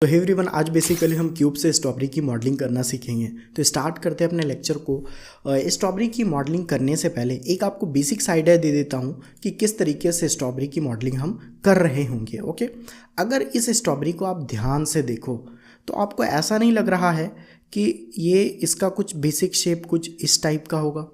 तो hey everyone, आज basically हम क्यूब से स्ट्रॉबेरी की मॉडलिंग करना सीखेंगे। तो स्टार्ट करते हैं अपने लेक्चर को। स्ट्रॉबेरी की मॉडलिंग करने से पहले एक आपको बेसिक्स आइडिया दे देता हूँ कि किस तरीके से स्ट्रॉबेरी की मॉडलिंग हम कर रहे होंगे। ओके, अगर इस स्ट्रॉबेरी को आप ध्यान से देखो तो आपको ऐसा नहीं लग रहा है कि ये इसका कुछ बेसिक शेप कुछ इस टाइप का होगा।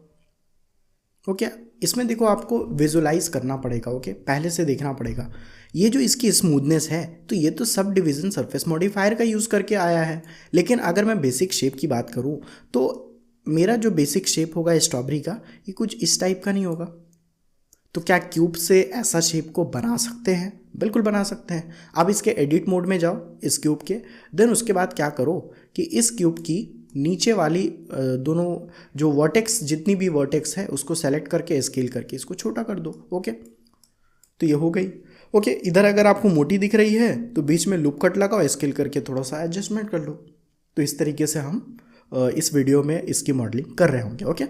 ओके, इसमें देखो आपको विजुलाइज करना पड़ेगा। ओके, पहले से देखना पड़ेगा। ये जो इसकी स्मूथनेस है तो ये तो सब डिवीज़न सरफेस मॉडिफायर का यूज़ करके आया है। लेकिन अगर मैं बेसिक शेप की बात करूँ तो मेरा जो बेसिक शेप होगा स्ट्रॉबेरी का, ये कुछ इस टाइप का नहीं होगा। तो क्या क्यूब से ऐसा शेप को बना सकते हैं? बिल्कुल बना सकते हैं। आप इसके एडिट मोड में जाओ इस क्यूब के, देन उसके बाद क्या करो कि इस क्यूब की नीचे वाली दोनों जो वर्टेक्स, जितनी भी वर्टेक्स है उसको सेलेक्ट करके स्केल करके इसको छोटा कर दो। ओके, तो ये हो गई। ओके, इधर अगर आपको मोटी दिख रही है तो बीच में लूप कट लगाओ, स्केल करके थोड़ा सा एडजस्टमेंट कर लो। तो इस तरीके से हम इस वीडियो में इसकी मॉडलिंग कर रहे होंगे। ओके,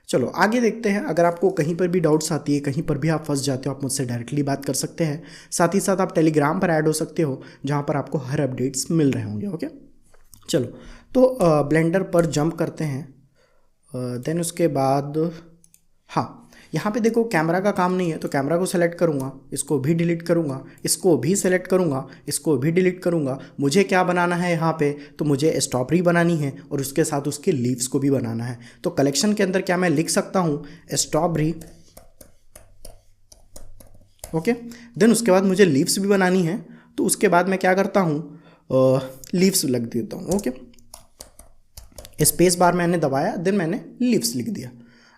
चलो आगे देखते हैं। अगर आपको कहीं पर भी डाउट्स आती है, कहीं पर भी आप फंस जाते हो, आप मुझसे डायरेक्टली बात कर सकते हैं। साथ ही साथ आप टेलीग्राम पर ऐड हो सकते हो, जहाँ पर आपको हर अपडेट्स मिल रहे होंगे। ओके, चलो तो ब्लेंडर पर जंप करते हैं। देन उसके बाद हाँ, यहाँ पे देखो कैमरा का काम नहीं है तो कैमरा को सेलेक्ट करूँगा, इसको भी डिलीट करूँगा, इसको भी सेलेक्ट करूँगा, इसको भी डिलीट करूँगा। मुझे क्या बनाना है यहाँ पे, तो मुझे स्ट्रॉबेरी बनानी है और उसके साथ उसके लीव्स को भी बनाना है। तो कलेक्शन के अंदर क्या मैं लिख सकता हूँ स्ट्रॉबेरी। ओके, देन उसके बाद मुझे लीव्स भी बनानी है तो उसके बाद मैं क्या करता हूँ, लीव्स लग देता हूँ। ओके, स्पेस बार मैंने दबाया, देन मैंने लीव्स लिख दिया।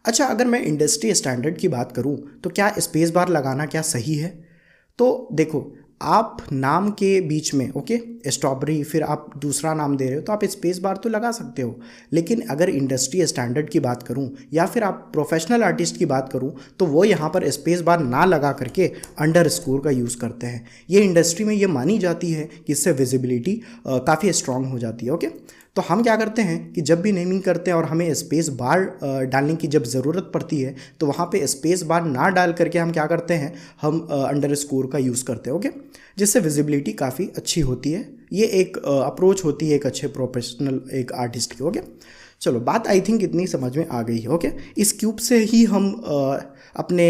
अच्छा, अगर मैं इंडस्ट्री स्टैंडर्ड की बात करूं तो क्या स्पेस बार लगाना क्या सही है? तो देखो, आप नाम के बीच में ओके स्ट्रॉबेरी फिर आप दूसरा नाम दे रहे हो तो आप स्पेस बार तो लगा सकते हो। लेकिन अगर इंडस्ट्री स्टैंडर्ड की बात करूं या फिर आप प्रोफेशनल आर्टिस्ट की बात करूं तो वो यहाँ पर स्पेस बार ना लगा करके अंडरस्कोर का यूज़ करते हैं। ये इंडस्ट्री में ये मानी जाती है कि इससे विजिबिलिटी काफ़ी स्ट्रांग हो जाती है। ओके, तो हम क्या करते हैं कि जब भी नेमिंग करते हैं और हमें स्पेस बार डालने की जब ज़रूरत पड़ती है तो वहाँ पे स्पेस बार ना डाल करके हम क्या करते हैं, हम अंडरस्कोर का यूज़ करते हैं। ओके, जिससे विजिबिलिटी काफ़ी अच्छी होती है। ये एक अप्रोच होती है एक अच्छे प्रोफेशनल एक आर्टिस्ट की। ओके, चलो बात आई थिंक इतनी समझ में आ गई है। ओके, इस क्यूब से ही हम अपने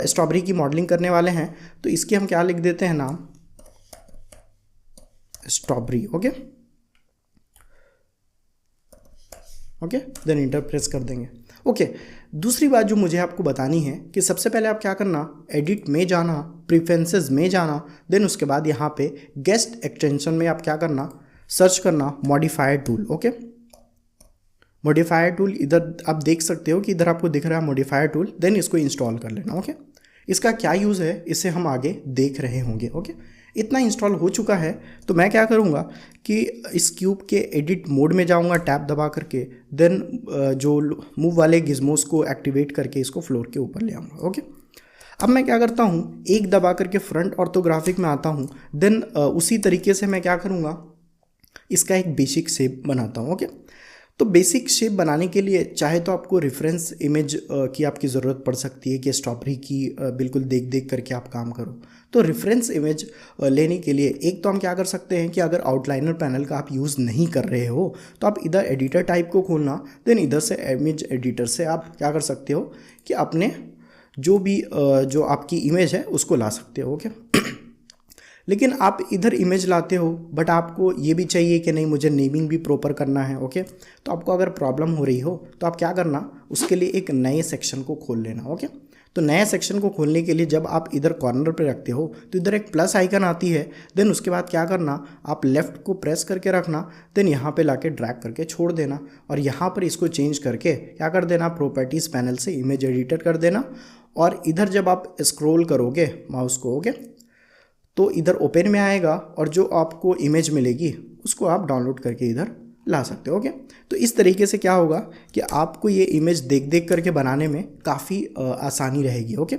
स्ट्रॉबेरी की मॉडलिंग करने वाले हैं। तो इसके हम क्या लिख देते हैं नाम, strawberry. Okay okay, then enter press कर देंगे। ओके, दूसरी बात जो मुझे आपको बतानी है कि सबसे पहले आप क्या करना, एडिट में जाना, प्रेफरेंसेस में जाना, देन उसके बाद यहाँ पे गेस्ट एक्सटेंशन में आप क्या करना, सर्च करना modifier tool. Okay, modifier tool इधर आप देख सकते हो कि इधर आपको दिख रहा है मॉडिफायर टूल, देन इसको इंस्टॉल कर लेना। ओके, इसका क्या यूज़ है इसे हम आगे देख रहे होंगे। ओके, इतना इंस्टॉल हो चुका है तो मैं क्या करूँगा कि इस क्यूब के एडिट मोड में जाऊँगा टैब दबा करके, देन जो मूव वाले गिज़मोस को एक्टिवेट करके इसको फ्लोर के ऊपर ले आऊँगा। ओके, अब मैं क्या करता हूँ, एक दबा करके फ्रंट ऑर्थोग्राफिक में आता हूँ, देन उसी तरीके से मैं क्या करूँगा, इसका एक बेसिक शेप बनाता हूँ। ओके, तो बेसिक शेप बनाने के लिए चाहे तो आपको रेफरेंस इमेज की आपकी ज़रूरत पड़ सकती है कि स्ट्रॉबेरी की बिल्कुल देख देख करके आप काम करो। तो रेफरेंस इमेज लेने के लिए एक तो हम क्या कर सकते हैं कि अगर आउटलाइनर पैनल का आप यूज़ नहीं कर रहे हो तो आप इधर एडिटर टाइप को खोलना, देन इधर से इमेज एडिटर से आप क्या कर सकते हो कि अपने जो भी जो आपकी इमेज है उसको ला सकते हो। ओके, लेकिन आप इधर इमेज लाते हो बट आपको ये भी चाहिए कि नहीं मुझे नेमिंग भी प्रॉपर करना है। ओके, तो आपको अगर प्रॉब्लम हो रही हो तो आप क्या करना, उसके लिए एक नए सेक्शन को खोल लेना। ओके, तो नए सेक्शन को खोलने के लिए जब आप इधर कॉर्नर पे रखते हो तो इधर एक प्लस आइकन आती है, देन उसके बाद क्या करना, आप लेफ़्ट को प्रेस करके रखना, देन यहाँ पे लाके ड्रैग करके छोड़ देना और यहाँ पर इसको चेंज करके क्या कर देना, प्रॉपर्टीज़ पैनल से इमेज एडिटर कर देना। और इधर जब आप स्क्रॉल करोगे माउस को, ओके, तो इधर ओपन में आएगा और जो आपको इमेज मिलेगी उसको आप डाउनलोड करके इधर ला सकते हो। ओके, तो इस तरीके से क्या होगा कि आपको ये इमेज देख देख करके बनाने में काफ़ी आसानी रहेगी। ओके,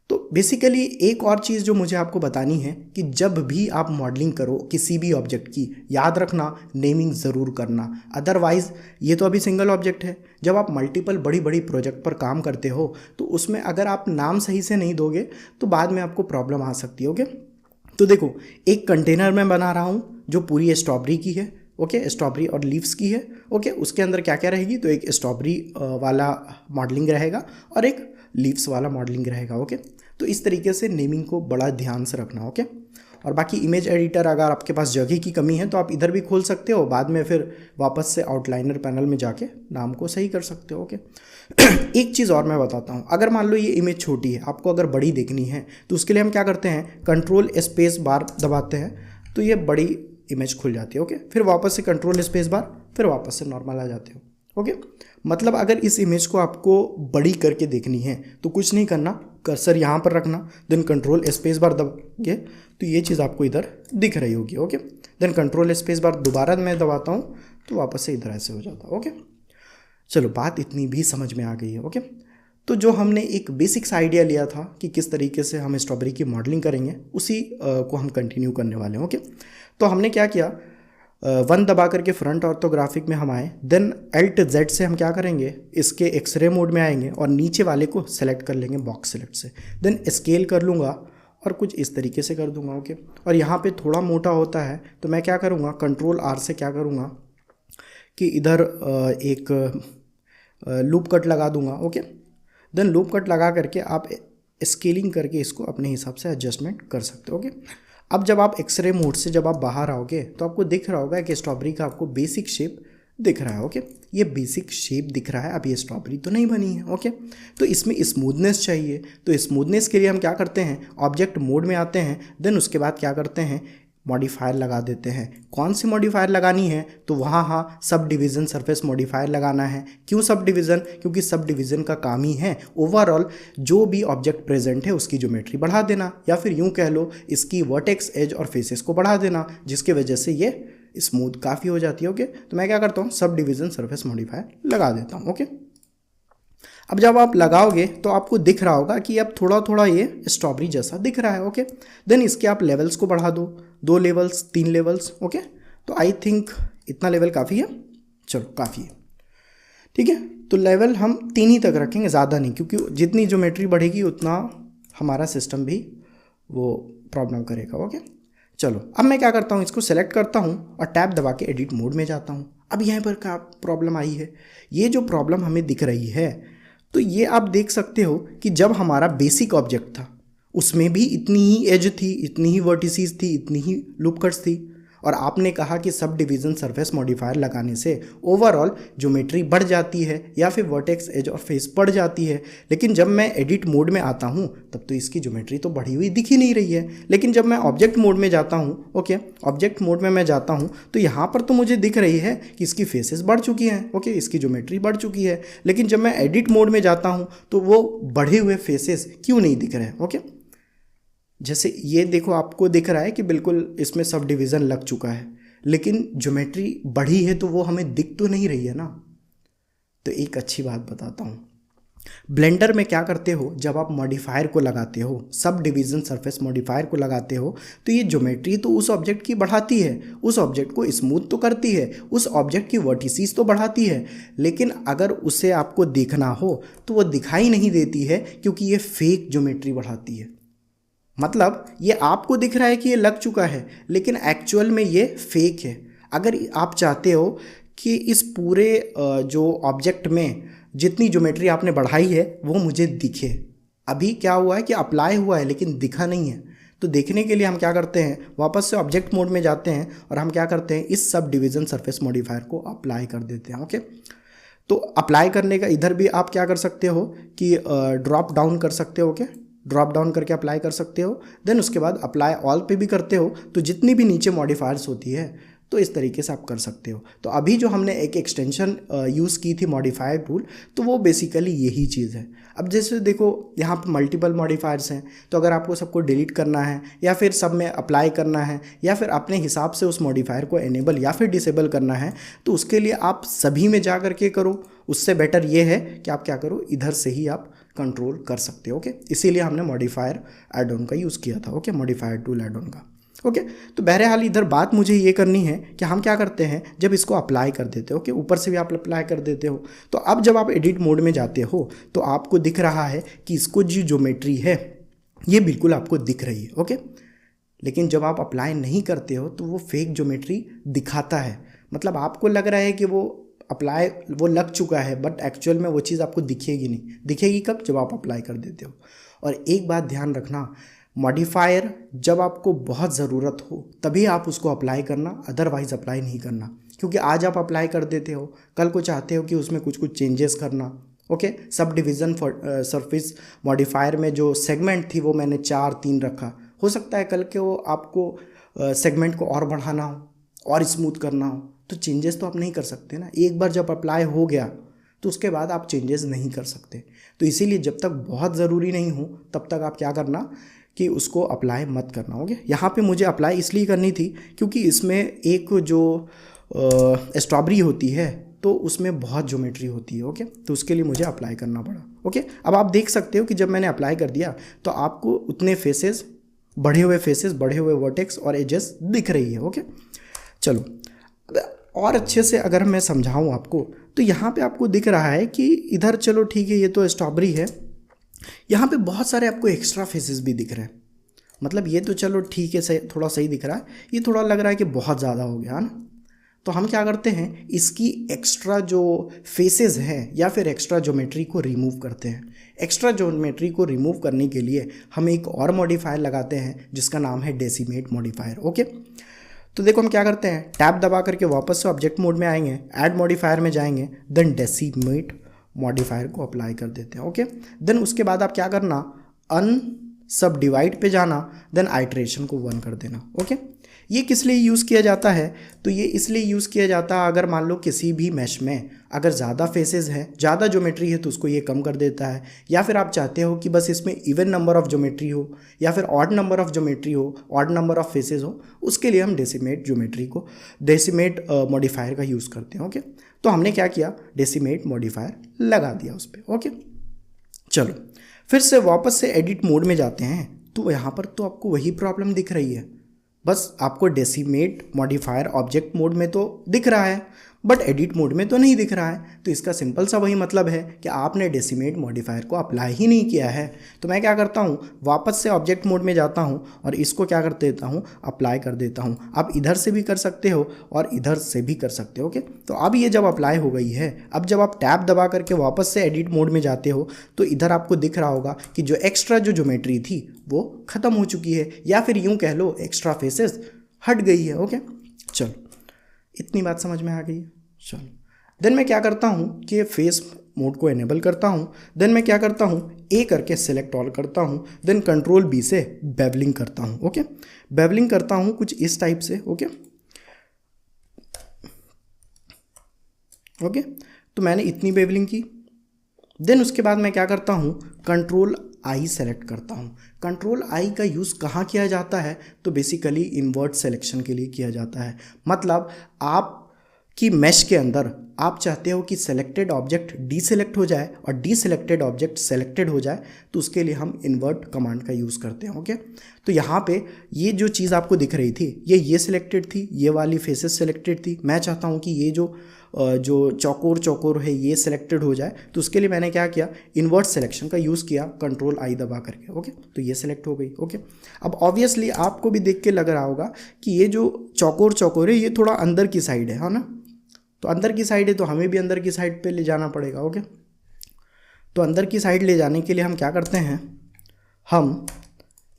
तो बेसिकली एक और चीज़ जो मुझे आपको बतानी है कि जब भी आप मॉडलिंग करो किसी भी ऑब्जेक्ट की, याद रखना नेमिंग ज़रूर करना। अदरवाइज़ ये तो अभी सिंगल ऑब्जेक्ट है, जब आप मल्टीपल बड़ी बड़ी प्रोजेक्ट पर काम करते हो तो उसमें अगर आप नाम सही से नहीं दोगे तो बाद में आपको प्रॉब्लम आ सकती है। ओके, तो देखो, एक कंटेनर मैं बना रहा हूँ जो पूरी स्ट्रॉबेरी की है, ओके, स्ट्रॉबेरी और लीव्स की है, ओके। उसके अंदर क्या क्या रहेगी, तो एक स्ट्रॉबेरी वाला मॉडलिंग रहेगा और एक लीव्स वाला मॉडलिंग रहेगा, ओके। तो इस तरीके से नेमिंग को बड़ा ध्यान से रखना, ओके। और बाकी इमेज एडिटर, अगर आपके पास जगह की कमी है तो आप इधर भी खोल सकते हो, बाद में फिर वापस से आउटलाइनर पैनल में जाके नाम को सही कर सकते हो, ओके। एक चीज़ और मैं बताता हूँ, अगर मान लो ये इमेज छोटी है, आपको अगर बड़ी देखनी है तो उसके लिए हम क्या करते हैं, कंट्रोल स्पेस बार दबाते हैं तो ये बड़ी इमेज खुल जाती है, ओके। फिर वापस से कंट्रोल स्पेस बार, फिर वापस से नॉर्मल आ जाते हो, ओके। मतलब अगर इस इमेज को आपको बड़ी करके देखनी है तो कुछ नहीं करना, कर्सर यहाँ पर रखना, देन कंट्रोल स्पेस बार दबाएंगे तो ये चीज़ आपको इधर दिख रही होगी, okay. Then control space bar दोबारा मैं दबाता हूँ तो वापस से इधर ऐसे हो जाता है, ओके। चलो, बात इतनी भी समझ में आ गई है, ओके। तो जो हमने एक बेसिक्स आइडिया लिया था कि किस तरीके से हम स्ट्रॉबेरी की मॉडलिंग करेंगे, उसी को हम कंटिन्यू करने वाले हैं, ओके। तो हमने क्या किया, 1 दबा करके फ्रंट ऑर्थोग्राफिक में हम आए, देन Alt Z से हम क्या करेंगे, इसके एक्सरे मोड में आएंगे और नीचे वाले को सेलेक्ट कर लेंगे बॉक्स सेलेक्ट से, देन स्केल कर लूँगा और कुछ इस तरीके से कर दूंगा, ओके। और यहाँ पे थोड़ा मोटा होता है तो मैं क्या करूँगा, कंट्रोल R से क्या करूँगा कि इधर एक लूप कट लगा दूंगा, ओके। देन लूप कट लगा करके आप स्केलिंग करके इसको अपने हिसाब से एडजस्टमेंट कर सकते हो, ओके। अब जब आप एक्सरे मोड से जब आप बाहर आओगे तो आपको दिख रहा होगा कि स्ट्रॉबेरी का आपको बेसिक शेप दिख रहा है, ओके। ये बेसिक शेप दिख रहा है, अब ये स्ट्रॉबेरी तो नहीं बनी है, ओके। तो इसमें स्मूथनेस चाहिए, तो स्मूथनेस के लिए हम क्या करते हैं, ऑब्जेक्ट मोड में आते हैं, देन उसके बाद क्या करते हैं, मॉडिफायर लगा देते हैं। कौन सी मॉडिफायर लगानी है, तो वहाँ सब डिवीज़न सरफेस मॉडिफायर लगाना है। क्यों सब डिवीज़न, क्योंकि सब डिवीज़न का काम ही है ओवरऑल जो भी ऑब्जेक्ट प्रेजेंट है उसकी ज्योमेट्री बढ़ा देना, या फिर यूँ कह लो इसकी वर्टेक्स, एज और फेसेस को बढ़ा देना, जिसकी वजह से ये स्मूथ काफ़ी हो जाती है, ओके। तो मैं क्या करता हूँ, सब डिवीज़न सरफेस मॉडिफायर लगा देता हूँ, ओके। अब जब आप लगाओगे तो आपको दिख रहा होगा कि अब थोड़ा थोड़ा ये स्ट्रॉबेरी जैसा दिख रहा है, ओके। देन इसके आप लेवल्स को बढ़ा दो, 2 लेवल्स 3 लेवल्स, ओके। तो आई थिंक इतना लेवल काफ़ी है, चलो काफ़ी है, ठीक है। तो लेवल हम 3 ही तक रखेंगे, ज़्यादा नहीं, क्योंकि जितनी ज्योमेट्री बढ़ेगी उतना हमारा सिस्टम भी वो प्रॉब्लम करेगा, ओके। चलो, अब मैं क्या करता हूँ, इसको सेलेक्ट करता हूँ और टैब दबा के एडिट मोड में जाता हूँ। अब यहाँ पर क्या प्रॉब्लम आई है, ये जो प्रॉब्लम हमें दिख रही है, तो ये आप देख सकते हो कि जब हमारा बेसिक ऑब्जेक्ट था उसमें भी इतनी ही एज थी, इतनी ही वर्टिसेस थी, इतनी ही लूप कट्स थी, और आपने कहा कि सब डिवीज़न सरफेस मॉडिफायर लगाने से ओवरऑल ज्योमेट्री बढ़ जाती है या फिर वर्टेक्स, एज और फेस बढ़ जाती है। लेकिन जब मैं एडिट मोड में आता हूँ तब तो इसकी ज्योमेट्री तो बढ़ी हुई दिख ही नहीं रही है। लेकिन जब मैं ऑब्जेक्ट मोड में जाता हूँ, ओके, ऑब्जेक्ट मोड में मैं जाता हूँ तो यहाँ पर तो मुझे दिख रही है कि इसकी फेसेस बढ़ चुकी हैं, ओके, इसकी ज्योमेट्री बढ़ चुकी है। लेकिन जब मैं एडिट मोड में जाता हूँ तो वो बढ़े हुए फेसेस क्यों नहीं दिख रहे हैं, ओके। जैसे ये देखो, आपको दिख रहा है कि बिल्कुल इसमें सब डिवीज़न लग चुका है, लेकिन ज्योमेट्री बढ़ी है तो वो हमें दिख तो नहीं रही है ना। तो एक अच्छी बात बताता हूँ, ब्लेंडर में क्या करते हो, जब आप मॉडिफायर को लगाते हो, सब डिवीज़न सरफेस मॉडिफायर को लगाते हो, तो ये ज्योमेट्री तो उस ऑब्जेक्ट की बढ़ाती है, उस ऑब्जेक्ट को स्मूथ तो करती है, उस ऑब्जेक्ट की वर्टिसेस तो बढ़ाती है, लेकिन अगर उसे आपको देखना हो तो वो दिखाई नहीं देती है, क्योंकि ये फेक ज्योमेट्री बढ़ाती है। मतलब ये आपको दिख रहा है कि ये लग चुका है, लेकिन एक्चुअल में ये फेक है। अगर आप चाहते हो कि इस पूरे जो ऑब्जेक्ट में जितनी ज्योमेट्री आपने बढ़ाई है वो मुझे दिखे, अभी क्या हुआ है कि अप्लाई हुआ है लेकिन दिखा नहीं है, तो देखने के लिए हम क्या करते हैं, वापस से ऑब्जेक्ट मोड में जाते हैं और हम क्या करते हैं, इस सब डिवीज़न सरफेस मॉडिफायर को अप्लाई कर देते हैं, ओके। तो अप्लाई करने का इधर भी आप क्या कर सकते हो कि ड्रॉप डाउन कर सकते हो, ओके, ड्रॉप डाउन करके अप्लाई कर सकते हो। देन उसके बाद अप्लाई ऑल पे भी करते हो, तो जितनी भी नीचे मॉडिफायर्स होती है तो इस तरीके से आप कर सकते हो। तो अभी जो हमने एक एक्सटेंशन यूज़ की थी मॉडिफायर टूल, तो वो बेसिकली यही चीज़ है। अब जैसे देखो यहाँ पर मल्टीपल मॉडिफायर्स हैं, तो अगर आपको सबको डिलीट करना है या फिर सब में अप्लाई करना है या फिर अपने हिसाब से उस मॉडिफायर को एनेबल या फिर डिसेबल करना है, तो उसके लिए आप सभी में जा करके करो। उससे बेटर ये है कि आप क्या करो, इधर से ही आप कंट्रोल कर सकते हो, ओके। इसीलिए हमने मॉडिफायर एड ऑन का यूज़ किया था, okay, modifier tool add on का, ओके। तो बहरहाल इधर बात मुझे ये करनी है कि हम क्या करते हैं, जब इसको अप्लाई कर देते हो, ओके, ऊपर से भी आप अप्लाई कर देते हो, तो अब जब आप एडिट मोड में जाते हो तो आपको दिख रहा है कि इसको जो ज्योमेट्री है ये बिल्कुल आपको दिख रही है, ओके। लेकिन जब आप अप्लाई नहीं करते हो तो वो फेक ज्योमेट्री दिखाता है। मतलब आपको लग रहा है कि वो लग चुका है, बट एक्चुअल में वो चीज़ आपको दिखेगी नहीं। दिखेगी कब? जब आप अप्लाई कर देते हो। और एक बात ध्यान रखना, मॉडिफायर जब आपको बहुत ज़रूरत हो तभी आप उसको अप्लाई करना, अदरवाइज़ अप्लाई नहीं करना। क्योंकि आज आप अप्लाई कर देते हो, कल को चाहते हो कि उसमें कुछ कुछ चेंजेस करना। Okay, sub division surface modifier में जो सेगमेंट थी वो मैंने 4-3 रखा। हो सकता है कल के वो आपको सेगमेंट को और बढ़ाना हो और स्मूथ करना हो, तो चेंजेस तो आप नहीं कर सकते ना। एक बार जब अप्लाई हो गया तो उसके बाद आप चेंजेस नहीं कर सकते। तो इसीलिए जब तक बहुत ज़रूरी नहीं हो तब तक आप क्या करना कि उसको अप्लाई मत करना। हो गया। यहाँ पे मुझे अप्लाई इसलिए करनी थी क्योंकि इसमें एक जो स्ट्रॉबेरी होती है तो उसमें बहुत ज्योमेट्री होती है। ओके, तो उसके लिए मुझे अप्लाई करना पड़ा। ओके, अब आप देख सकते हो कि जब मैंने अप्लाई कर दिया तो आपको उतने फेसेस, बढ़े हुए वर्टेक्स और एजेस दिख रही है। ओके, चलो और अच्छे से अगर मैं समझाऊँ आपको तो यहाँ पे आपको दिख रहा है कि इधर, चलो ठीक है, ये तो स्ट्रॉबेरी है, यहाँ पे बहुत सारे आपको एक्स्ट्रा फेसेस भी दिख रहे हैं। मतलब ये तो चलो ठीक है, सही, थोड़ा सही दिख रहा है, ये थोड़ा लग रहा है कि बहुत ज़्यादा हो गया है ना। तो हम क्या करते हैं, इसकी एक्स्ट्रा जो फेसेस हैं या फिर एक्स्ट्रा ज्योमेट्री को रिमूव करते हैं। एक्स्ट्रा ज्योमेट्री को रिमूव करने के लिए हम एक और मॉडिफायर लगाते हैं जिसका नाम है डेसिमेट मॉडिफायर। ओके, तो देखो हम क्या करते हैं, टैब दबा करके वापस से ऑब्जेक्ट मोड में आएंगे, ऐड मॉडिफायर में जाएंगे, देन डेसिमेट मॉडिफायर को अप्लाई कर देते हैं। ओके, देन उसके बाद आप क्या करना, अन सब डिवाइड पे जाना, देन आइट्रेशन को 1 कर देना। ओके, ये किस लिए यूज़ किया जाता है? तो ये इसलिए यूज़ किया जाता है अगर मान लो किसी भी मैश में अगर ज़्यादा फेसेस हैं, ज़्यादा ज्योमेट्री है तो उसको ये कम कर देता है, या फिर आप चाहते हो कि बस इसमें इवन नंबर ऑफ ज्योमेट्री हो या फिर ऑड नंबर ऑफ ज्योमेट्री हो, ऑड नंबर ऑफ फेसेस हो, उसके लिए हम डेसिमेट मॉडिफायर का यूज़ करते हैं। ओके, तो हमने क्या किया, डेसिमेट मॉडिफायर लगा दिया उस पर। ओके, चलो फिर से वापस से एडिट मोड में जाते हैं, तो यहाँ पर तो आपको वही प्रॉब्लम दिख रही है, बस आपको डेसिमेट मॉडिफायर ऑब्जेक्ट मोड में तो दिख रहा है बट एडिट मोड में तो नहीं दिख रहा है। तो इसका सिंपल सा वही मतलब है कि आपने डेसिमेट मॉडिफायर को अप्लाई ही नहीं किया है। तो मैं क्या करता हूँ, वापस से ऑब्जेक्ट मोड में जाता हूँ और इसको क्या कर देता हूँ, अप्लाई कर देता हूँ। आप इधर से भी कर सकते हो और इधर से भी कर सकते हो। ओके, तो अब ये जब अप्लाई हो गई है, अब जब आप टैब दबा करके वापस से एडिट मोड में जाते हो तो इधर आपको दिख रहा होगा कि जो एक्स्ट्रा जो ज्योमेट्री थी वो ख़त्म हो चुकी है, या फिर यूँ कह लो एक्स्ट्रा फेसेस हट गई है। ओके, चलो इतनी बात समझ में आ गई है। चलो देन मैं क्या करता हूँ कि फेस मोड को एनेबल करता हूँ, देन मैं क्या करता हूँ, ए करके सेलेक्ट ऑल करता हूँ, देन कंट्रोल बी से बेवलिंग करता हूँ। ओके, बेवलिंग करता हूँ कुछ इस टाइप से। ओके, ओके, तो मैंने इतनी बेवलिंग की, देन उसके बाद मैं क्या करता हूँ, कंट्रोल आई सेलेक्ट करता हूँ। कंट्रोल आई का यूज़ कहाँ किया जाता है? तो बेसिकली इन्वर्ट सिलेक्शन के लिए किया जाता है। मतलब आप कि मैश के अंदर आप चाहते हो कि सेलेक्टेड ऑब्जेक्ट डीसेलेक्ट हो जाए और डीसेलेक्टेड ऑब्जेक्ट सेलेक्टेड हो जाए, तो उसके लिए हम इन्वर्ट कमांड का यूज़ करते हैं। ओके, तो यहाँ पे ये जो चीज़ आपको दिख रही थी ये सिलेक्टेड थी, ये वाली फेसेस सेलेक्टेड थी। मैं चाहता हूँ कि ये जो चौकोर है ये सिलेक्टेड हो जाए, तो उसके लिए मैंने क्या किया, इन्वर्ट सिलेक्शन का यूज़ किया, कंट्रोल आई दबा करके। ओके, तो ये सिलेक्ट हो गई। ओके, अब ऑब्वियसली आपको भी देख के लग रहा होगा कि ये जो चौकोर है ये थोड़ा अंदर की साइड है ना, तो अंदर की साइड है तो हमें भी अंदर की साइड पे ले जाना पड़ेगा। ओके, तो अंदर की साइड ले जाने के लिए हम क्या करते हैं, हम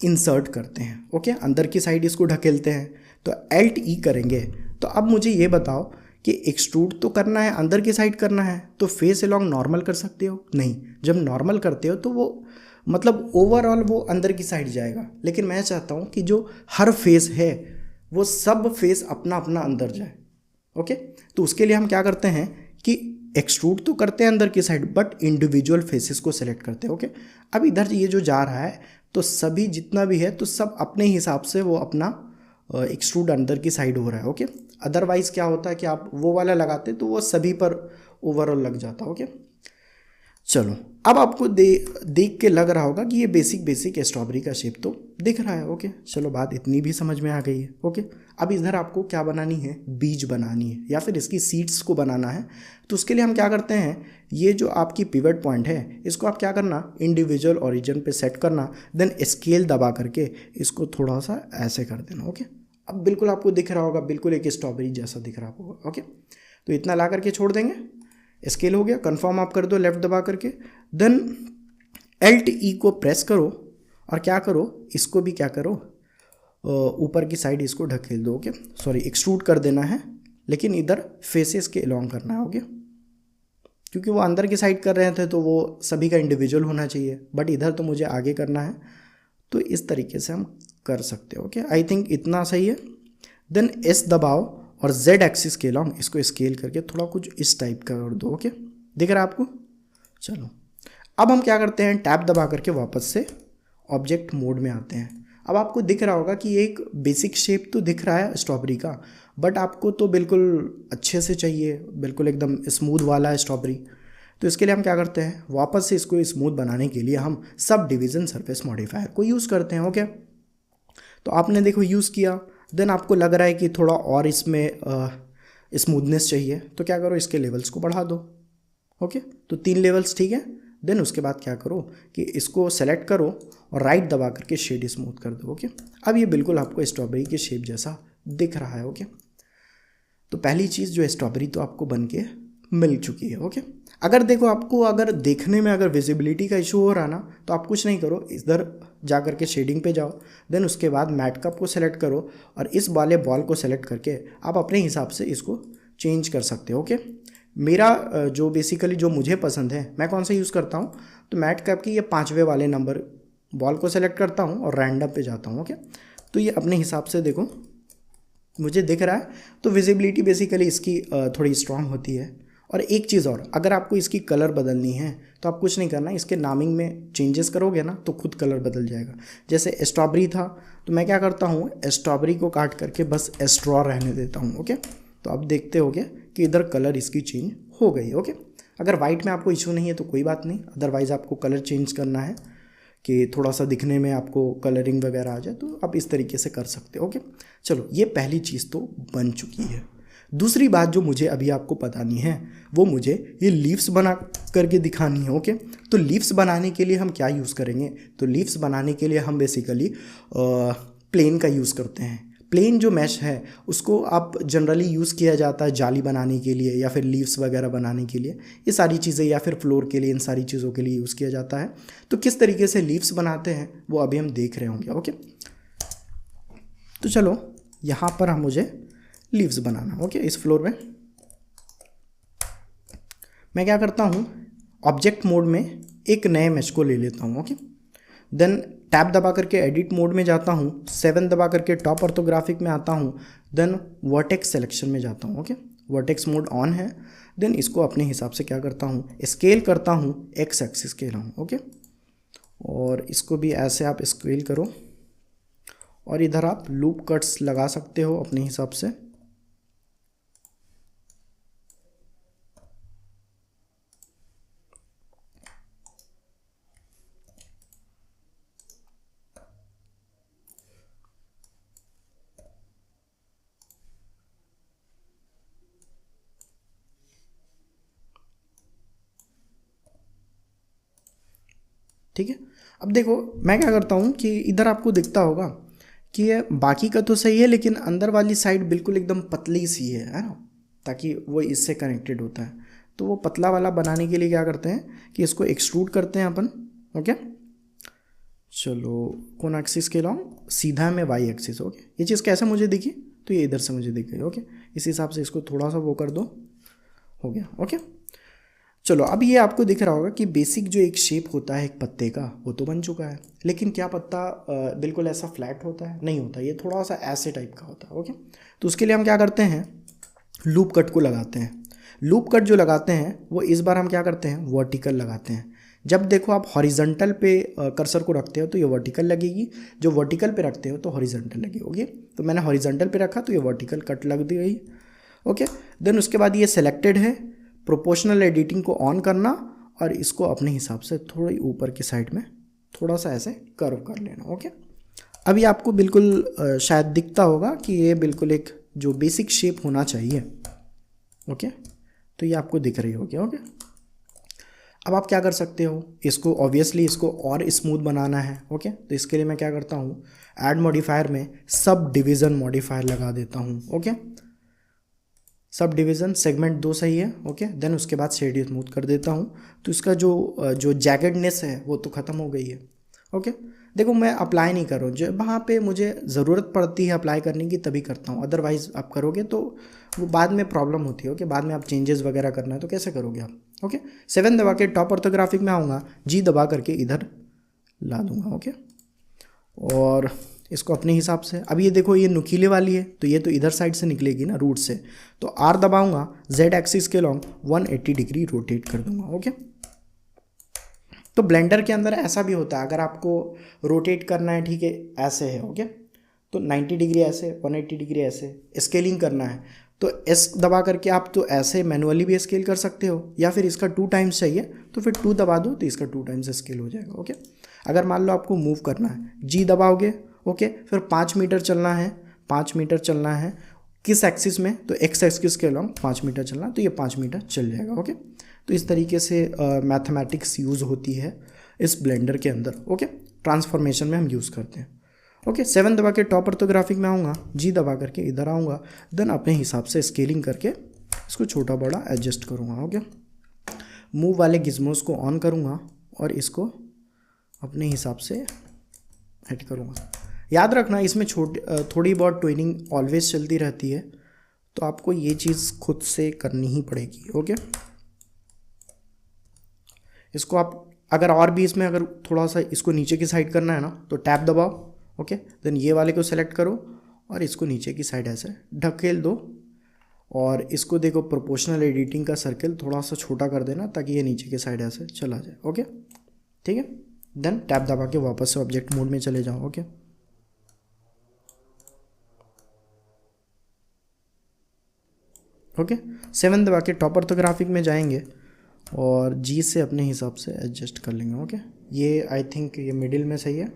इंसर्ट करते हैं। ओके, अंदर की साइड इसको ढकेलते हैं, तो Alt E करेंगे। तो अब मुझे ये बताओ कि एक्सट्रूड तो करना है, अंदर की साइड करना है, तो फेस अलोंग नॉर्मल कर सकते हो? नहीं, जब नॉर्मल करते हो तो वो मतलब ओवरऑल वो अंदर की साइड जाएगा, लेकिन मैं चाहता हूँ कि जो हर फेस है वो सब फेस अपना अपना अंदर जाए। ओके, तो उसके लिए हम क्या करते हैं कि एक्सट्रूड तो करते हैं अंदर की साइड बट इंडिविजुअल फेसेस को सेलेक्ट करते हैं। ओके, अब इधर ये जो जा रहा है तो सभी जितना भी है तो सब अपने हिसाब से वो अपना एक्सट्रूड अंदर की साइड हो रहा है। ओके, अदरवाइज़ क्या होता है कि आप वो वाला लगाते तो वो सभी पर ओवरऑल लग जाता। ओके, चलो अब आपको देख के लग रहा होगा कि ये बेसिक स्ट्रॉबेरी का शेप तो दिख रहा है। ओके, चलो बात इतनी भी समझ में आ गई है। ओके, अब इधर आपको क्या बनानी है, बीज बनानी है या फिर इसकी सीड्स को बनाना है। तो उसके लिए हम क्या करते हैं, ये जो आपकी पिवट पॉइंट है इसको आप क्या करना, इंडिविजुअल ओरिजिन पे सेट करना, देन स्केल दबा करके इसको थोड़ा सा ऐसे कर देना। ओके, अब बिल्कुल आपको दिख रहा होगा, बिल्कुल एक स्ट्रॉबेरी जैसा दिख रहा होगा। ओके, तो इतना ला करके छोड़ देंगे, स्केल हो गया, कंफर्म आप कर दो लेफ्ट दबा करके, देन Alt E को प्रेस करो और क्या करो, इसको भी क्या करो, ऊपर की साइड इसको ढकेल दो। ओके, सॉरी एक्सट्रूड कर देना है, लेकिन इधर फेसेस के अलोंग करना है। ओके, क्योंकि वो अंदर की साइड कर रहे थे तो वो सभी का इंडिविजुअल होना चाहिए, बट इधर तो मुझे आगे करना है, तो इस तरीके से हम कर सकते हो। ओके, आई थिंक इतना सही है। देन S दबाओ और Z एक्सिस के अलोंग इसको स्केल करके थोड़ा कुछ इस टाइप का कर दो। ओके, दिख रहा है आपको। चलो अब हम क्या करते हैं, टैब दबा करके वापस से ऑब्जेक्ट मोड में आते हैं। अब आपको दिख रहा होगा कि एक बेसिक शेप तो दिख रहा है स्ट्रॉबेरी का, बट आपको तो बिल्कुल अच्छे से चाहिए, बिल्कुल एकदम स्मूथ वाला है स्ट्रॉबेरी। तो इसके लिए हम क्या करते हैं, वापस से इसको स्मूथ बनाने के लिए हम सब डिवीज़न सरफेस मॉडिफायर को यूज़ करते हैं। ओके, तो आपने देखो यूज़ किया, देन आपको लग रहा है कि थोड़ा और इसमें स्मूथनेस चाहिए, तो क्या करो, इसके लेवल्स को बढ़ा दो। ओके, तो 3 लेवल्स ठीक है। देन उसके बाद क्या करो कि इसको सेलेक्ट करो और राइट दबा करके शेड स्मूथ कर दो। ओके, अब ये बिल्कुल आपको स्ट्रॉबेरी के शेप जैसा दिख रहा है। ओके, तो पहली चीज़ जो है स्ट्रॉबेरी तो आपको बन के मिल चुकी है। ओके, अगर देखो आपको अगर देखने में अगर विजिबिलिटी का इशू हो रहा ना, तो आप कुछ नहीं करो, इधर जा करके शेडिंग पे जाओ, देन उसके बाद मैट कप को सेलेक्ट करो और इस वाले बॉल को सेलेक्ट करके आप अपने हिसाब से इसको चेंज कर सकते हो। ओके, मेरा जो बेसिकली जो मुझे पसंद है, मैं कौन सा यूज़ करता हूँ, तो मैट कैप की ये 5वें वाले नंबर बॉल को सेलेक्ट करता हूँ और रैंडम पे जाता हूँ। ओके, तो ये अपने हिसाब से देखो मुझे दिख रहा है, तो विजिबिलिटी बेसिकली इसकी थोड़ी स्ट्रांग होती है। और एक चीज़ और, अगर आपको इसकी कलर बदलनी है तो आप कुछ नहीं करना, इसके नामिंग में चेंजेस करोगे ना तो खुद कलर बदल जाएगा। जैसे स्ट्रॉबेरी था तो मैं क्या करता हूँ, स्ट्रॉबेरी को काट करके बस स्ट्रॉ रहने देता हूँ। ओके, तो आप देखते होगे कि इधर कलर इसकी चेंज हो गई। ओके, अगर वाइट में आपको इशू नहीं है तो कोई बात नहीं, अदरवाइज़ आपको कलर चेंज करना है कि थोड़ा सा दिखने में आपको कलरिंग वगैरह आ जाए, तो आप इस तरीके से कर सकते हो। ओके, चलो ये पहली चीज़ तो बन चुकी है। दूसरी बात जो मुझे अभी आपको बतानी है वो मुझे ये लीव्स बना करके दिखानी है। ओके, तो लीव्स बनाने के लिए हम क्या यूज़ करेंगे, तो लीव्स बनाने के लिए हम बेसिकली प्लेन का यूज़ करते हैं। प्लेन जो मैश है उसको आप जनरली यूज़ किया जाता है जाली बनाने के लिए या फिर लीव्स वगैरह बनाने के लिए, ये सारी चीज़ें, या फिर फ्लोर के लिए, इन सारी चीज़ों के लिए यूज़ किया जाता है। तो किस तरीके से लीव्स बनाते हैं वो अभी हम देख रहे होंगे। ओके, तो चलो यहाँ पर हम मुझे लीव्स बनाना। ओके, इस फ्लोर में मैं क्या करता हूँ, ऑब्जेक्ट मोड में एक नए मैश को ले लेता हूँ। ओके, देन टैब दबा करके एडिट मोड में जाता हूँ, 7 दबा करके टॉप ऑर्थोग्राफिक में आता हूँ, देन वर्टेक्स सिलेक्शन में जाता हूँ। ओके, वर्टेक्स मोड ऑन है, देन इसको अपने हिसाब से क्या करता हूँ, स्केल करता हूँ एक्स एक्सिस के अलोंग। ओके, और इसको भी ऐसे आप स्केल करो और इधर आप लूप कट्स लगा सकते हो अपने हिसाब से। ठीक है, अब देखो मैं क्या करता हूँ कि इधर आपको दिखता होगा कि ये बाकी का तो सही है, लेकिन अंदर वाली साइड बिल्कुल एकदम पतली सी है ना, ताकि वो इससे कनेक्टेड होता है। तो वो पतला वाला बनाने के लिए क्या करते हैं कि इसको एक्सट्रूड करते हैं अपन। ओके, चलो कौन एक्सिस के अलोंग, सीधा में वाई एक्सिस। ओके, ये चीज़ कैसे मुझे दिखी, तो ये इधर से मुझे दिख गई। ओके, इस हिसाब से इसको थोड़ा सा वो कर दो, हो गया। ओके, चलो अब ये आपको दिख रहा होगा कि बेसिक जो एक शेप होता है एक पत्ते का वो तो बन चुका है, लेकिन क्या पत्ता बिल्कुल ऐसा फ्लैट होता है, नहीं होता, ये थोड़ा सा ऐसे टाइप का होता है। ओके, तो उसके लिए हम क्या करते हैं, लूप कट को लगाते हैं। लूप कट जो लगाते हैं वो इस बार हम क्या करते हैं, वर्टिकल लगाते हैं। जब देखो आप हॉरिजॉन्टल पे कर्सर को रखते हो तो ये वर्टिकल लगेगी, जो वर्टिकल पे रखते हो तो हॉरिजॉन्टल लगेगी। ओके, तो मैंने हॉरिजॉन्टल पे रखा तो ये वर्टिकल कट लग दी गई। ओके, देन उसके बाद ये सेलेक्टेड है, प्रोपोर्शनल एडिटिंग को ऑन करना और इसको अपने हिसाब से थोड़ी ऊपर की साइड में थोड़ा सा ऐसे कर्व कर लेना। ओके, अभी आपको बिल्कुल शायद दिखता होगा कि ये बिल्कुल एक जो बेसिक शेप होना चाहिए। ओके, तो ये आपको दिख रही होगी। ओके, अब आप क्या कर सकते हो, इसको ऑब्वियसली इसको और स्मूथ बनाना है। ओके, तो इसके लिए मैं क्या करता हूँ, ऐड मॉडिफायर में सब डिवीज़न मॉडिफायर लगा देता हूँ। ओके, सब डिवीज़न सेगमेंट 2 सही है। ओके, देन उसके बाद शेड स्मूथ कर देता हूँ, तो इसका जो जैकेडनेस है वो तो ख़त्म हो गई है। ओके, देखो मैं अप्लाई नहीं कर रहा हूँ, जब वहाँ पे मुझे ज़रूरत पड़ती है अप्लाई करने की तभी करता हूँ, अदरवाइज़ आप करोगे तो वो बाद में प्रॉब्लम होती है। ओके, बाद में आप चेंजेस वगैरह करना है तो कैसे करोगे आप। ओके, 7 दबा के टॉप ऑर्थोग्राफिक में आऊँगा, जी दबा करके इधर ला दूँगा। ओके, और इसको अपने हिसाब से, अब ये देखो ये नुकीले वाली है तो ये तो इधर साइड से निकलेगी ना, रूट से, तो आर दबाऊंगा, जेड एक्सिस के लॉन्ग 180 डिग्री रोटेट कर दूंगा। ओके, तो ब्लेंडर के अंदर ऐसा भी होता है, अगर आपको रोटेट करना है, ठीक है, ऐसे है। ओके, तो 90 डिग्री ऐसे, 180 डिग्री ऐसे स्केलिंग करना है तो एस दबा करके आप तो ऐसे मैनुअली भी स्केल कर सकते हो, या फिर इसका 2 टाइम्स चाहिए तो फिर 2 दबा दो तो इसका 2 टाइम्स स्केल हो जाएगा। ओके, अगर मान लो आपको मूव करना है, जी दबाओगे। ओके, फिर 5 मीटर चलना है, 5 मीटर चलना है किस एक्सिस में, तो एक्स एक्सिस के अलॉन्ग 5 मीटर चलना है, तो ये 5 मीटर चल जाएगा। ओके, तो इस तरीके से मैथमेटिक्स यूज़ होती है इस ब्लेंडर के अंदर। ओके, ट्रांसफॉर्मेशन में हम यूज़ करते हैं। ओके, 7 दबा के टॉप ऑर्थोग्राफिक में आऊँगा, जी दबा करके इधर आऊँगा, देन अपने हिसाब से स्केलिंग करके इसको छोटा बड़ा एडजस्ट करूँगा। ओके, मूव वाले गिज्मोस को ऑन करूँगा और इसको अपने हिसाब से ऐड करूँगा। याद रखना इसमें थोड़ी बहुत ट्विनिंग ऑलवेज चलती रहती है, तो आपको ये चीज़ खुद से करनी ही पड़ेगी। ओके, इसको आप अगर और भी इसमें अगर थोड़ा सा इसको नीचे की साइड करना है ना तो टैप दबाओ। ओके, देन ये वाले को सेलेक्ट करो और इसको नीचे की साइड ऐसे ढकेल दो, और इसको देखो प्रोपोर्शनल एडिटिंग का सर्कल थोड़ा सा छोटा कर देना ताकि ये नीचे की साइड ऐसे चला जाए। ओके, ठीक है, देन टैप दबा के वापस से ऑब्जेक्ट मोड में चले जाओ। ओके, ओके, 7 दबा के टॉप ऑर्थोग्राफिक में जाएंगे और जी से अपने हिसाब से एडजस्ट कर लेंगे। ओके, ये आई थिंक ये मिडिल में सही है।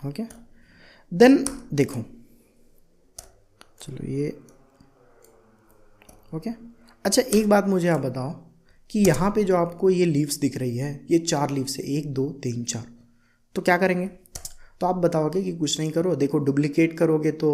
ओके, देन देखो, चलो ये ओके। अच्छा, एक बात मुझे आप बताओ कि यहाँ पे जो आपको ये लीव्स दिख रही है, ये 4 लीव्स है, 1 2 3 4, तो क्या करेंगे, तो आप बताओगे कि कुछ नहीं करो, देखो डुप्लीकेट करोगे तो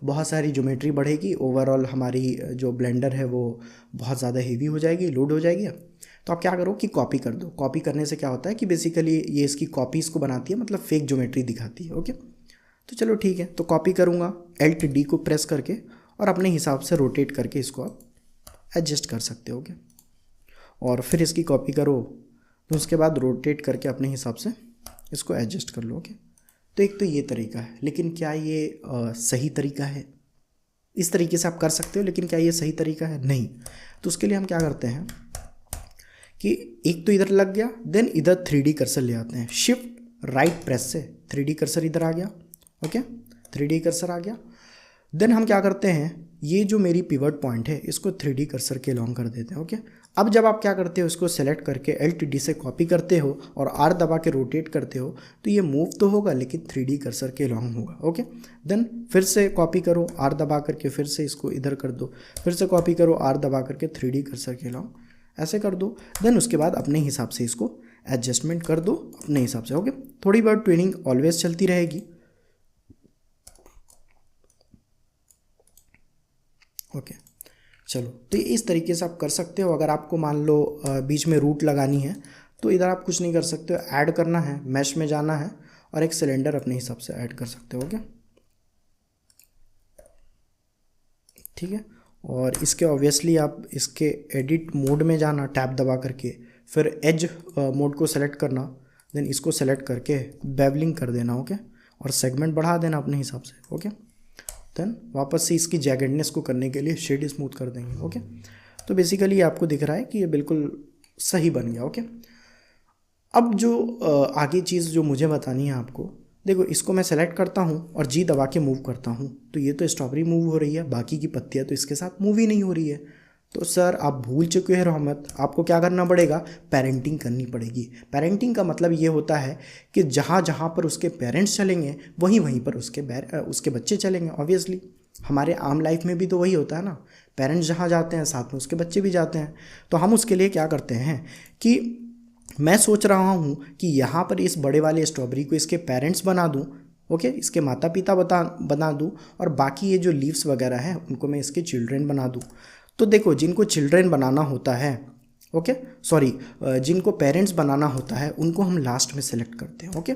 बहुत सारी ज्योमेट्री बढ़ेगी, ओवरऑल हमारी जो ब्लेंडर है वो बहुत ज़्यादा हेवी हो जाएगी, लोड हो जाएगी। तो आप क्या करो कि कॉपी कर दो। कॉपी करने से क्या होता है कि बेसिकली ये इसकी कॉपीज़ को बनाती है, मतलब फेक ज्योमेट्री दिखाती है। ओके, तो चलो ठीक है, तो कॉपी करूँगा, Alt+D को प्रेस करके और अपने हिसाब से रोटेट करके इसको आप एडजस्ट कर सकते हो। ओके, और फिर इसकी कॉपी करो तो उसके बाद रोटेट करके अपने हिसाब से इसको एडजस्ट कर लो। ओके, तो एक तो ये तरीका है, लेकिन क्या ये सही तरीका है? इस तरीके से आप कर सकते हो, लेकिन क्या ये सही तरीका है? नहीं। तो उसके लिए हम क्या करते हैं कि एक तो इधर लग गया, देन इधर 3D कर्सर ले आते हैं, शिफ्ट राइट प्रेस से 3D कर्सर इधर आ गया। ओके, 3D कर्सर आ गया, देन हम क्या करते हैं, ये जो मेरी पिवट पॉइंट है इसको 3D कर्सर के लॉन्ग कर देते हैं। ओके, अब जब आप क्या करते हो, इसको सेलेक्ट करके Alt+D से कॉपी करते हो और R दबा के रोटेट करते हो तो ये मूव तो होगा लेकिन 3D कर्सर के लॉन्ग होगा। ओके, देन फिर से कॉपी करो, R दबा करके फिर से इसको इधर कर दो, फिर से कॉपी करो, R दबा करके 3D कर्सर के लॉन्ग ऐसे कर दो, देन उसके बाद अपने हिसाब से इसको एडजस्टमेंट कर दो अपने हिसाब से। ओके, थोड़ी बहुत ट्विनिंग ऑलवेज चलती रहेगी। ओके, चलो, तो इस तरीके से आप कर सकते हो। अगर आपको मान लो बीच में रूट लगानी है तो इधर आप कुछ नहीं कर सकते हो, ऐड करना है, मैश में जाना है और एक सिलेंडर अपने हिसाब से ऐड कर सकते हो। ओके, ठीक है, और इसके ऑब्वियसली आप इसके एडिट मोड में जाना, टैब दबा करके, फिर एज मोड को सेलेक्ट करना, देन इसको सेलेक्ट करके बेवलिंग कर देना। ओके, और सेगमेंट बढ़ा देना अपने हिसाब से। ओके, देन वापस से इसकी जैकेडनेस को करने के लिए शेड स्मूथ कर देंगे। ओके, तो बेसिकली आपको दिख रहा है कि ये बिल्कुल सही बन गया। ओके, अब जो आगे चीज़ जो मुझे बतानी है आपको, देखो इसको मैं सेलेक्ट करता हूँ और जी दबा के मूव करता हूँ तो ये तो स्ट्रॉबेरी मूव हो रही है, बाकी की पत्तियाँ तो इसके साथ मूव ही नहीं हो रही है। तो सर आप भूल चुके हैं रहमत, आपको क्या करना पड़ेगा, पेरेंटिंग करनी पड़ेगी। पेरेंटिंग का मतलब ये होता है कि जहाँ जहाँ पर उसके पेरेंट्स चलेंगे वहीं वहीं पर उसके बच्चे चलेंगे। ऑब्वियसली हमारे आम लाइफ में भी तो वही होता है ना, पेरेंट्स जहाँ जाते हैं साथ में उसके बच्चे भी जाते हैं। तो हम उसके लिए क्या करते हैं कि मैं सोच रहा हूँ कि यहाँ पर इस बड़े वाले स्ट्रॉबेरी को इसके पेरेंट्स बना दूँ, ओके, इसके माता पिता बना दूँ, और बाकी ये जो लीव्स वगैरह हैं उनको मैं इसके चिल्ड्रेन बना दूँ। तो देखो जिनको चिल्ड्रेन बनाना होता है, ओके सॉरी, जिनको पेरेंट्स बनाना होता है उनको हम लास्ट में सेलेक्ट करते हैं। ओके,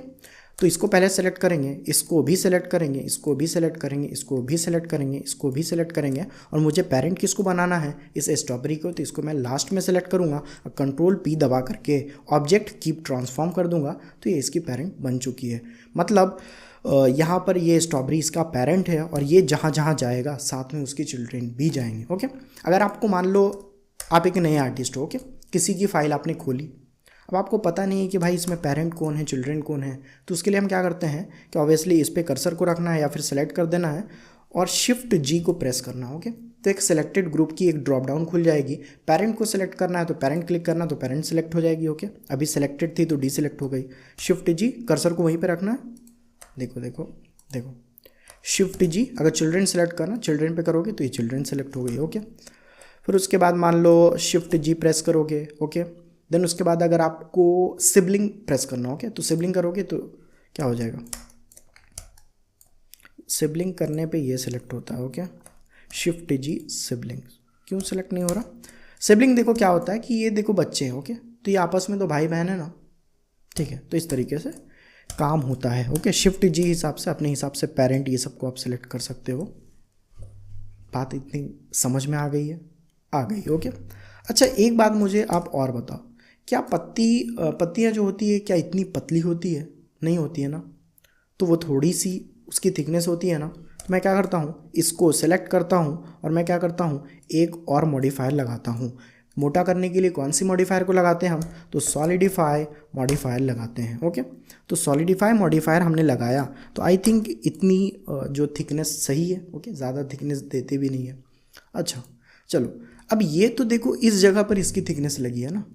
तो इसको पहले सेलेक्ट करेंगे, इसको भी सेलेक्ट करेंगे, इसको भी सेलेक्ट करेंगे, इसको भी सेलेक्ट करेंगे, इसको भी सेलेक्ट करेंगे, और मुझे पेरेंट किसको बनाना है, इस स्ट्रॉबेरी को, तो इसको मैं लास्ट में सेलेक्ट करूँगा और Ctrl+P दबा करके ऑब्जेक्ट कीप ट्रांसफॉर्म कर दूंगा, तो ये इसकी पेरेंट बन चुकी है। मतलब यहाँ पर ये स्ट्रॉबेरी इसका पेरेंट है और ये जहाँ जहाँ जाएगा साथ में उसके चिल्ड्रेन भी जाएंगे। ओके, अगर आपको मान लो आप एक नए आर्टिस्ट हो, ओके, किसी की फाइल आपने खोली, अब आपको पता नहीं है कि भाई इसमें पेरेंट कौन है, चिल्ड्रेन कौन है, तो उसके लिए हम क्या करते हैं कि ऑब्वियसली इस पर कर्सर को रखना है या फिर सेलेक्ट कर देना है और Shift+G को प्रेस करना है। ओके, तो एक सिलेक्टेड ग्रुप की एक ड्रॉप डाउन खुल जाएगी। पेरेंट को सिलेक्ट करना है तो पेरेंट क्लिक करना, तो पेरेंट सेलेक्ट हो जाएगी। ओके, अभी सिलेक्टेड थी तो डीसिलेक्ट हो गई। Shift+G, कर्सर को वहीं पर रखना है, देखो देखो देखो, Shift+G, अगर चिल्ड्रेन सेलेक्ट करना, चिल्ड्रेन पे करोगे तो ये चिल्ड्रेन सेलेक्ट हो गई। ओके, फिर उसके बाद मान लो Shift+G प्रेस करोगे, ओके, देन उसके बाद अगर आपको सिबलिंग प्रेस करना हो, ओके, तो सिबलिंग करोगे तो क्या हो जाएगा, सिबलिंग करने पे ये सिलेक्ट होता है। ओके, Shift+G सिबलिंग, क्यों सिलेक्ट नहीं हो रहा, सिबलिंग देखो क्या होता है कि ये देखो बच्चे हैं, ओके, तो ये आपस में तो भाई बहन है ना, ठीक है, तो इस तरीके से काम होता है। ओके, Shift+G हिसाब से अपने हिसाब से पेरेंट ये सबको आप सिलेक्ट कर सकते हो। बात इतनी समझ में आ गई है, आ गई। ओके, अच्छा एक बात मुझे आप और बताओ, क्या पत्तियाँ जो होती है क्या इतनी पतली होती है, नहीं होती है ना, तो वो थोड़ी सी उसकी थिकनेस होती है ना, तो मैं क्या करता हूँ, इसको सेलेक्ट करता हूँ और मैं क्या करता हूँ, एक और मॉडिफायर लगाता हूँ। मोटा करने के लिए कौन सी मॉडिफायर को लगाते हैं हम, तो सॉलिडिफाई मॉडिफायर लगाते हैं। ओके, तो सॉलिडिफाई मॉडिफायर हमने लगाया तो आई थिंक इतनी जो थिकनेस सही है। ओके, ज़्यादा थिकनेस देते भी नहीं है। अच्छा चलो, अब ये तो देखो इस जगह पर इसकी थिकनेस लगी है ना।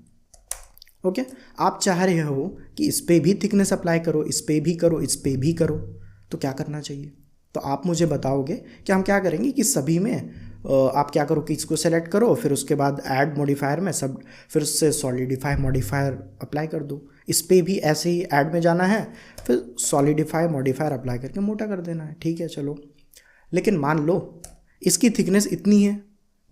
ओके, आप चाह रहे हो कि इस पर भी थिकनेस अप्लाई करो, इस पर भी करो, इस पर भी करो, तो क्या करना चाहिए, तो आप मुझे बताओगे कि हम क्या करेंगे कि सभी में आप क्या करो कि इसको सेलेक्ट करो, फिर उसके बाद ऐड मॉडिफायर में सब, फिर उससे सॉलिडिफाई मॉडिफायर अप्लाई कर दो। इस पर भी ऐसे ही ऐड में जाना है, फिर सॉलिडिफाई मॉडिफायर अप्लाई करके मोटा कर देना है। ठीक है चलो, लेकिन मान लो इसकी थिकनेस इतनी है,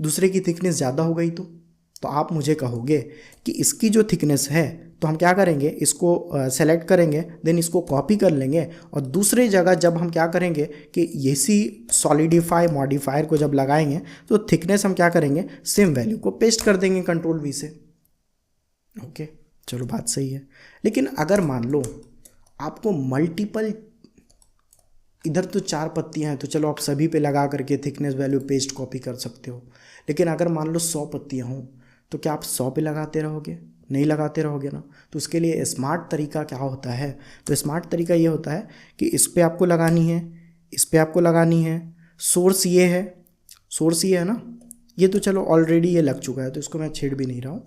दूसरे की थिकनेस ज़्यादा हो गई तो आप मुझे कहोगे कि इसकी जो थिकनेस है, तो हम क्या करेंगे, इसको सेलेक्ट करेंगे, देन इसको कॉपी कर लेंगे और दूसरे जगह जब हम क्या करेंगे कि इसी सॉलिडिफाई मॉडिफायर को जब लगाएंगे तो थिकनेस हम क्या करेंगे, सेम वैल्यू को पेस्ट कर देंगे Ctrl+V से। ओके चलो, बात सही है। लेकिन अगर मान लो आपको मल्टीपल, इधर तो 4 पत्तियां हैं तो चलो आप सभी पे लगा करके थिकनेस वैल्यू पेस्ट कॉपी कर सकते हो, लेकिन अगर मान लो 100 पत्तियां हों तो क्या आप 100 पे लगाते रहोगे, नहीं लगाते रहोगे ना। तो उसके लिए स्मार्ट तरीका क्या होता है, तो स्मार्ट तरीका ये होता है कि इस पे आपको लगानी है, इस पे आपको लगानी है, सोर्स ये है, सोर्स ये है ना, ये तो चलो ऑलरेडी ये लग चुका है तो इसको मैं छेड़ भी नहीं रहा हूँ।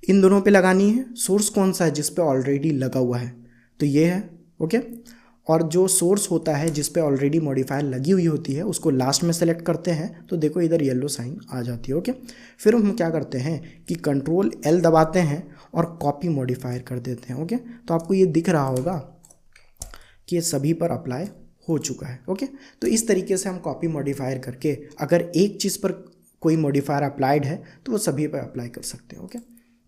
इन दोनों पे लगानी है, सोर्स कौन सा है जिस पे ऑलरेडी लगा हुआ है, तो ये है। ओके, और जो सोर्स होता है जिस पे ऑलरेडी मॉडिफायर लगी हुई होती है उसको लास्ट में सेलेक्ट करते हैं, तो देखो इधर येलो साइन आ जाती है। ओके, फिर हम क्या करते हैं कि Ctrl+L दबाते हैं और कॉपी मॉडिफायर कर देते हैं। ओके, तो आपको ये दिख रहा होगा कि ये सभी पर अप्लाई हो चुका है। ओके, तो इस तरीके से हम कॉपी मॉडिफायर करके अगर एक चीज़ पर कोई मॉडिफायर अप्लाइड है तो वो सभी पर अप्लाई कर सकते हैं। ओके,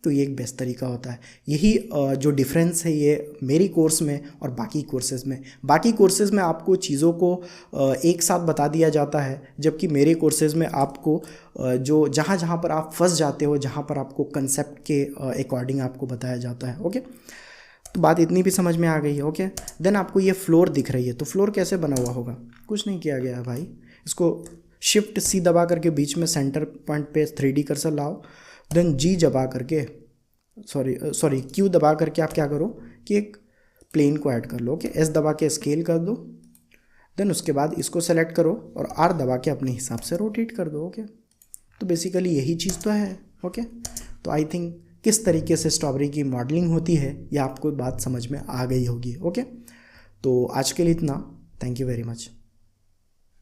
तो ये एक बेस्ट तरीका होता है। यही जो डिफरेंस है ये मेरी कोर्स में और बाकी कोर्सेज़ में। बाकी कोर्सेज़ में आपको चीज़ों को एक साथ बता दिया जाता है, जबकि मेरे कोर्सेज़ में आपको जो जहाँ जहाँ पर आप फंस जाते हो, जहाँ पर आपको कंसेप्ट के अकॉर्डिंग आपको बताया जाता है। ओके, तो बात इतनी भी समझ में आ गई है। ओके, देन आपको ये फ्लोर दिख रही है, तो फ्लोर कैसे बना हुआ होगा, कुछ नहीं किया गया है भाई। इसको Shift+C दबा करके बीच में सेंटर पॉइंट पे 3D कर्सर लाओ, देन G दबा करके सॉरी Q दबा करके आप क्या करो कि एक प्लेन को ऐड कर लो। ओके, S दबा के स्केल कर दो, देन उसके बाद इसको सेलेक्ट करो और R दबा के अपने हिसाब से रोटेट कर दो। ओके, तो बेसिकली यही चीज़ तो है। ओके, तो आई थिंक किस तरीके से स्ट्रॉबेरी की मॉडलिंग होती है ये आपको बात समझ में आ गई होगी। ओके, तो आज के लिए इतना। Thank you very much.